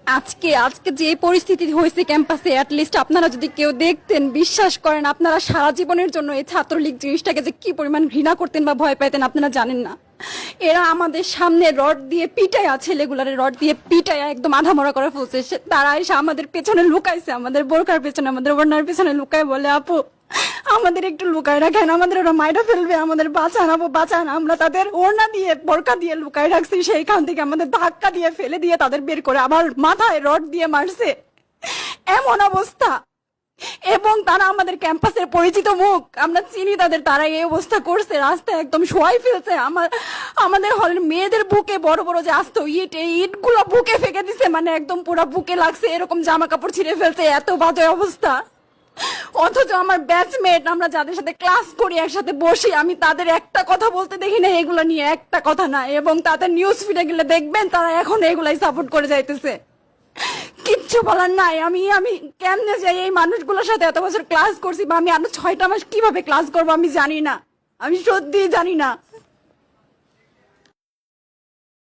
আজকে আজকে যে পরিস্থিতি হয়েছে ক্যাম্পাসে, অ্যাটলিস্ট আপনারা যদি কেউ দেখতেন, বিশ্বাস করেন আপনারা সারা জীবনের জন্য এই ছাত্রলীগ জিনিসটাকে যে কি পরিমাণ ঘৃণা করতেন বা ভয় পাইতেন আপনারা জানেন না। এরা আমাদের সামনে রড দিয়ে পিটায়া, ছেলেগুলারে রড দিয়ে পিটায়া একদম আধা মরা করে ফেলছে। তারা এসে আমাদের পেছনে লুকাইছে, আমাদের বোরকার পেছনে, আমাদের ওড়নার পেছনে লুকায় বলে, আপু আমাদের একটু লুকায় রাখেন, আমাদের ওরা মাইরা ফেলবে, আমাদের বাঁচান আপু বাঁচান। আমরা তাদের ওড়না দিয়ে বোরকা দিয়ে লুকায় রাখছি, সেইখান থেকে আমাদের ধাক্কা দিয়ে ফেলে দিয়ে তাদের বের করে আবার মাথায় রড দিয়ে মারছে। এমন অবস্থা। এবং তারা আমাদের ক্যাম্পাসের পরিচিত মুখ, আমরা চিনি তাদের, তারা এই অবস্থা করছে, রাস্তায় একদম শোয়াই ফেলছে। আমাদের হলের মেয়েদের বুকে বড় বড় যে আসতো ইট, এই ইট গুলো বুকে ফেঁকে দিছে, মানে একদম পুরো বুকে লাগছে, এরকম জামা কাপড় ছিঁড়ে ফেলছে, এত বাজে অবস্থা। অথচ আমার ব্যাচমেট, আমরা যাদের সাথে ক্লাস করি একসাথে বসি, আমি তাদের একটা কথা বলতে দেখি না এগুলো নিয়ে, একটা কথা না। এবং তাদের নিউজ ফিডে গেলে দেখবেন তারা এখন এগুলাই সাপোর্ট করে যাইতেছে। কিচ্ছু বলার নাই। আমি আমি কেমনে যাই এই মানুষগুলোর সাথে, এত বছর ক্লাস করছি, বা আমি আরো 6টা মাস কিভাবে ক্লাস করবো আমি জানি না, আমি সত্যি জানি না।